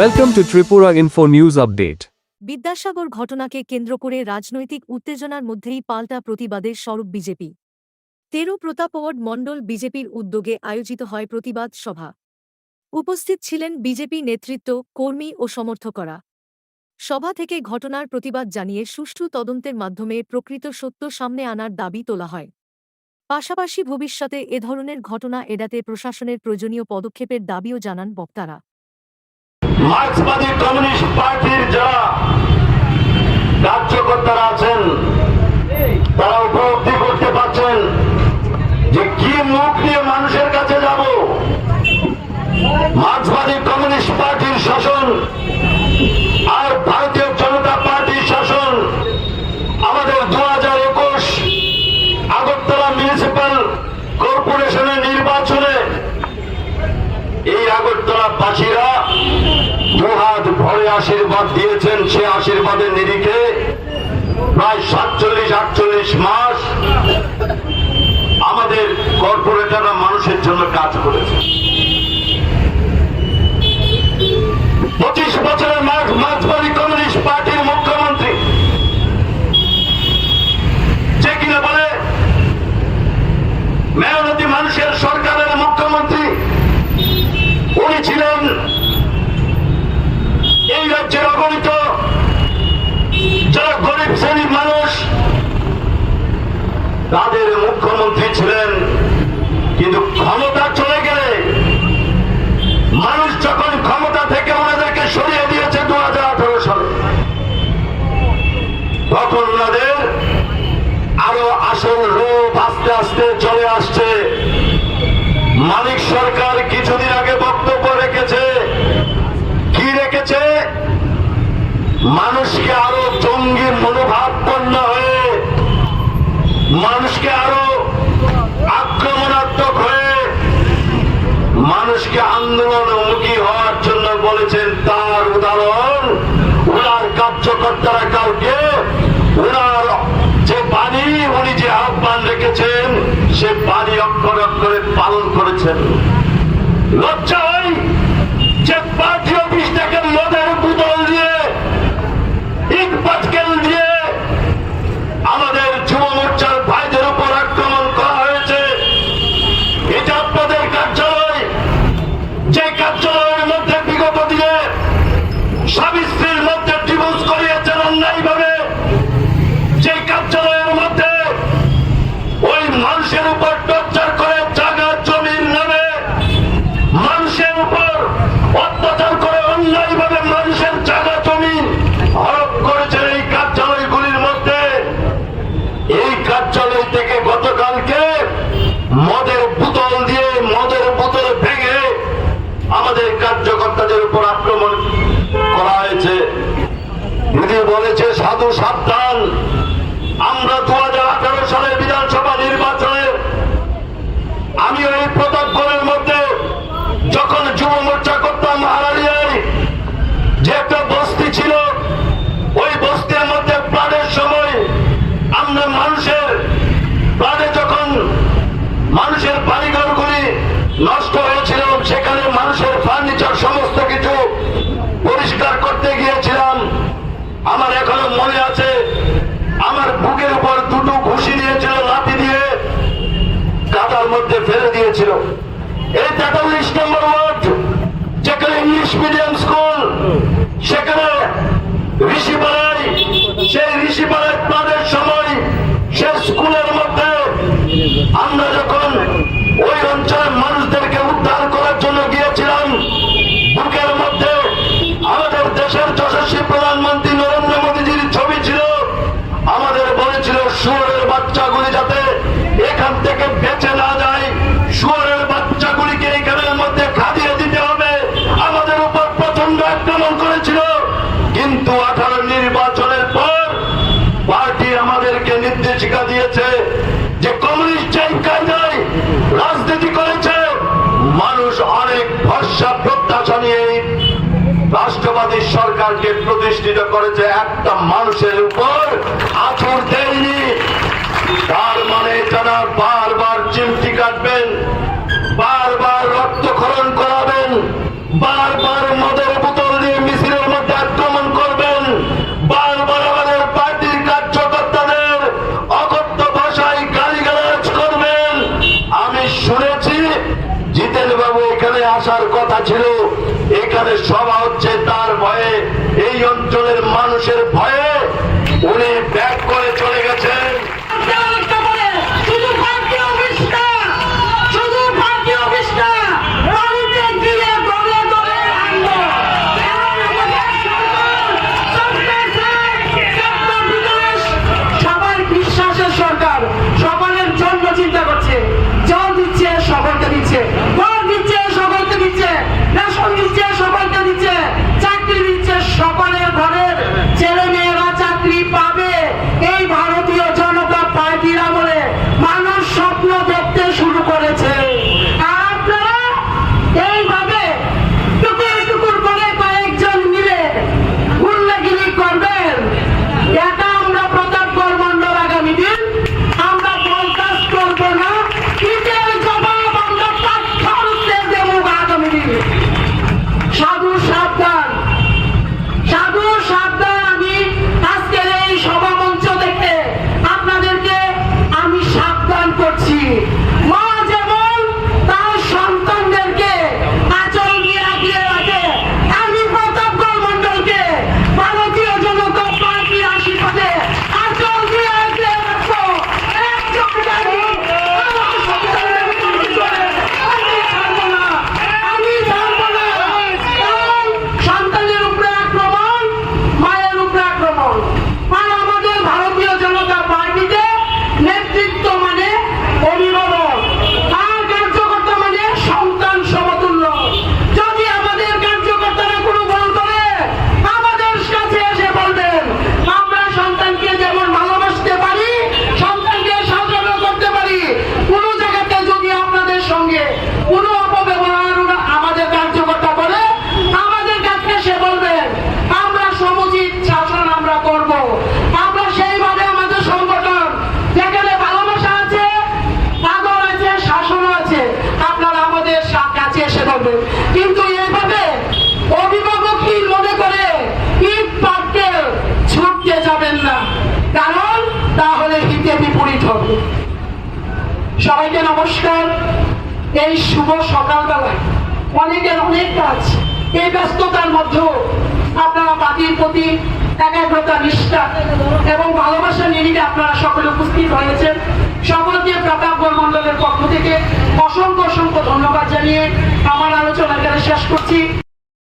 Welcome to Tripura Info News Update. Vidyasagar ঘটনাকে কেন্দ্র করে রাজনৈতিক উত্তেজনার মধ্যেই পাল্টা প্রতিবাদের স্বরূপ বিজেপি। প্রতাপওয়াড় মণ্ডল বিজেপির উদ্যোগে আয়োজিত হয় প্রতিবাদ সভা। উপস্থিত ছিলেন বিজেপি নেতৃত্ব, কর্মী ও সমর্থকরা। সভা থেকে ঘটনার প্রতিবাদ জানিয়ে সুষ্ঠু তদন্তের মাধ্যমে প্রকৃত সত্য সামনে আনার দাবি তোলা হয়। পাশাপাশি ভবিষ্যতে এ ধরনের ঘটনা এড়াতে প্রশাসনের প্রয়োজনীয় পদক্ষেপের দাবিও জানান বক্তারা। মার্ক্সবাদী কমিউনিস্ট পার্টির যারা কার্যকর্তারা আছেন তারা উপলব্ধি করতে পারছেন যে কি মুখ নিয়ে মানুষের কাছে যাব। মার্ক্সবাদী কমিউনিস্ট পার্টির শাসন আর ভারতীয় জনতা পার্টির শাসন আমাদের 2021 আগরতলা মিউনিসিপ্যাল কর্পোরেশনের নির্বাচনে এই আগরতলাবাসীরা দুহাত ভরে আশীর্বাদ দিয়েছেন। সে আশীর্বাদের নিরিখে প্রায় 47-48 মাস আমাদের কর্পোরেটররা মানুষের জন্য কাজ করেছে। 25 বছরের মার্ক্সবাদী কমিউনিস্ট পার্টির মুখ্যমন্ত্রী যে কিনা বলে মেহনতি মানুষের সরকারের মুখ্যমন্ত্রী, উনি ছিলেন এই রাজ্যের অগণিত যারা গরিব শ্রেণীর মানুষ তাদের মুখ্যমন্ত্রী ছিলেন। কিন্তু ক্ষমতা চলে গেলে মানুষ যখন ক্ষমতা থেকে ওনাদেরকে সরিয়ে দিয়েছে 2018 সালে, তখন ওনাদের আরো আসল রূপ আস্তে আস্তে চলে আসছে। মানিক সরকার কিছুদিন আগে বক্তব্য রেখেছে, কি রেখেছে? মানুষকে আরো জঙ্গি মনোভাবপন্ন হয়ে, মানুষকে আরো আক্রমণাত্মক হয়ে, মানুষকে আন্দোলনমুখী হওয়ার জন্য বলেছেন। তার উদাহরণ ওনার কার্যকর্তারা কাউকে ওনার যে বাণী, উনি যে আহ্বান রেখেছেন সে বাণী অক্ষরে অক্ষরে পালন করেছেন। লজ্জা হয় যে পার্টি অফিস থেকে মদের বোতল দিয়ে, ইট পাটকেল দিয়ে আমাদের যুব মোর্চার ভাইদের উপর আক্রমণ করা হয়েছে। এটা আপনাদের কার্যালয়, যে কার্যালয়ের মধ্যে বিগত দিনে স্বামী স্ত্রীর মধ্যে ডিভোর্স করিয়েছেন অন্যায়ভাবে, যে কার্যালয়ের মধ্যে ওই মানুষের উপর টর্চার করে জায়গা জমির নামে মানুষের উপর অত্যাচার করে অন্যায়ভাবে মানুষের জায়গা জমি হরপ করেছেন। এই কার্যালয়গুলির মধ্যে এই কার্যালয় থেকে গতকালকে মদের বোতল দিয়ে, মদের বোতল ভেঙে আমাদের কার্যকর্তাদের উপর আক্রমণ করা হয়েছে। দিদি বলেছে সাধু সাবধান। আমরা 2018 সালের বিধানসভা নির্বাচনের আমি ওই প্রতাপগড়ের মধ্যে যখন যুব মোর্চা করতাম, হারারিয়ায় যে একটা বস্তি ছিল, ওই বস্তির মধ্যে প্লাডের সময় আমরা মানুষের প্লাডে যখন মানুষের বাড়িঘরগুলি নষ্ট হয়েছিল, সেখানে মানুষের ফার্নিচার সমস্ত কিছু পরিষ্কার করতে গিয়েছিলাম। আমার এখনো মনে আছে, আমার বুকের উপর দুটো ঘুষি দিয়েছিল, লাঠি দিয়ে কাদার মধ্যে ফেলে দিয়েছিল। এই 43 নম্বর ওয়ার্ড, যেখানে ইংলিশ মিডিয়াম স্কুল, সেখানে ঋষিপাড়ায়, সেই ঋষিপাড়ায় প্লাডের সময় সে স্কুলের মধ্যে আমরা যখন ওই অঞ্চলের মানুষদেরকে উদ্ধার করার জন্য গিয়েছিলাম, বুকের মধ্যে আমাদের দেশের যশস্বী প্রধানমন্ত্রী নরেন্দ্র মোদীজির ছবি ছিল। আমাদের বলেছিল শুয়োরের বাচ্চাগুলি যাতে এখান থেকে বেঁচে না যায়, শুয়োরের বাচ্চাগুলিকে এখানের মধ্যে খাদিয়ে দিতে হবে। আমাদের উপর প্রচন্ড আক্রমণ করেছিল। কিন্তু 18 নির্বাচনের পর পার্টি আমাদেরকে নির্দেশিকা দিয়েছে যে কমিউনিস্ট যেই কায়দায় রাজনীতি করেছে, মানুষ অনেক ভরসা প্রত্যাশা নিয়ে রাষ্ট্রবাদী সরকারকে প্রতিষ্ঠিত করেছে, একটা মানুষের উপর আঁচড় দেয়নি। তার মানে যারা বারবার চিমটি কাটবেন, বারবার রক্তক্ষরণ করাবেন, বারবার মদের বোতল দিয়ে এখানে আসার কথা ছিল, এখানে সভা হচ্ছে তার ভয়ে, এই অঞ্চলের মানুষের ভয়ে উনি ব্যাক করে চলে গেছেন। সকলের ঘরের ছেলে মেয়েরা চাকরি পাবে, এই ভারতীয় জনতা পার্টির আমলে মানুষ স্বপ্ন দেখতে শুরু করেছে। আর আপনারা এইভাবে টুকুর টুকুর করে কয়েকজন মিলে গুন্ডাগিরি করবেন, এটা আমরা প্রতাপগড় মন্ডল আগামী দিন আমরা বরদাস্ত করব না। ঈদের জবাব আমরা পাথর দিয়ে দেব আগামী দিন। সাধু সাবধান, সাধু সাবধান। আমি আজকের এই সভা মঞ্চ থেকে আপনাদেরকে আমি সাবধান করছি। মা যেমন তার সন্তানদেরকে আঁচল দিয়ে আগলে রাখে, আমি প্রতাপগড় মন্ডলকে ভারতীয় জনতা পার্টির আশীর্বাদে আঁচল দিয়ে আগলে রাখবো। একজন গাড়ি আমার সন্তানদের বিরুদ্ধে চলে, আমি ছাড়বো না, আমি ছাড়বো না। কারণ সন্তানের উপরে আক্রমণ, মায়ের উপরে আক্রমণ। আর আমাদের ভারতীয় জনতা পার্টিতে নেতৃত্ব মানে অভিভাবক, আর কার্যকর্তা মানে সন্তান সমতুল্য। যদি আমাদের কার্যকর্তারা কোনো ভুল করে আমাদের কাছে এসে বলবেন, আমরা সন্তানকে যেমন ভালোবাসতে পারি, সন্তানকে শাসন করতে পারি। কোনো জায়গাতে যদি আপনাদের সঙ্গে কোনো অপব্যবহার আমাদের কার্যকর্তা করে আমাদের কাছে এসে বলবেন, আমরা সমুচিত শাসন আমরা করব। আমরা সেইভাবে আমাদের সংগঠন যেখানে ভালোবাসা আছে, আদর আছে, শাসনও আছে, আপনারা আমাদের কাছে এসে বলবেন। কিন্তু এইভাবে অভিভাবকহীন মনে করে ইট পাটকে ছুটতে যাবেন না, কারণ তাহলে হিতে বিপরীত হবে। সবাইকে নমস্কার। এই শুভ সকালবেলায় অনেকের অনেক কাজ, এই ব্যস্ততার মধ্যেও আপনারা পার্টির প্রতি একাগ্রতা, নিষ্ঠা এবং ভালোবাসা নিয়ে আপনারা সকলে উপস্থিত হয়েছেন। সকলকে প্রতাপগড় মন্ডলের পক্ষ থেকে অসংখ্য অসংখ্য ধন্যবাদ জানিয়ে আমার আলোচনা এখানে শেষ করছি।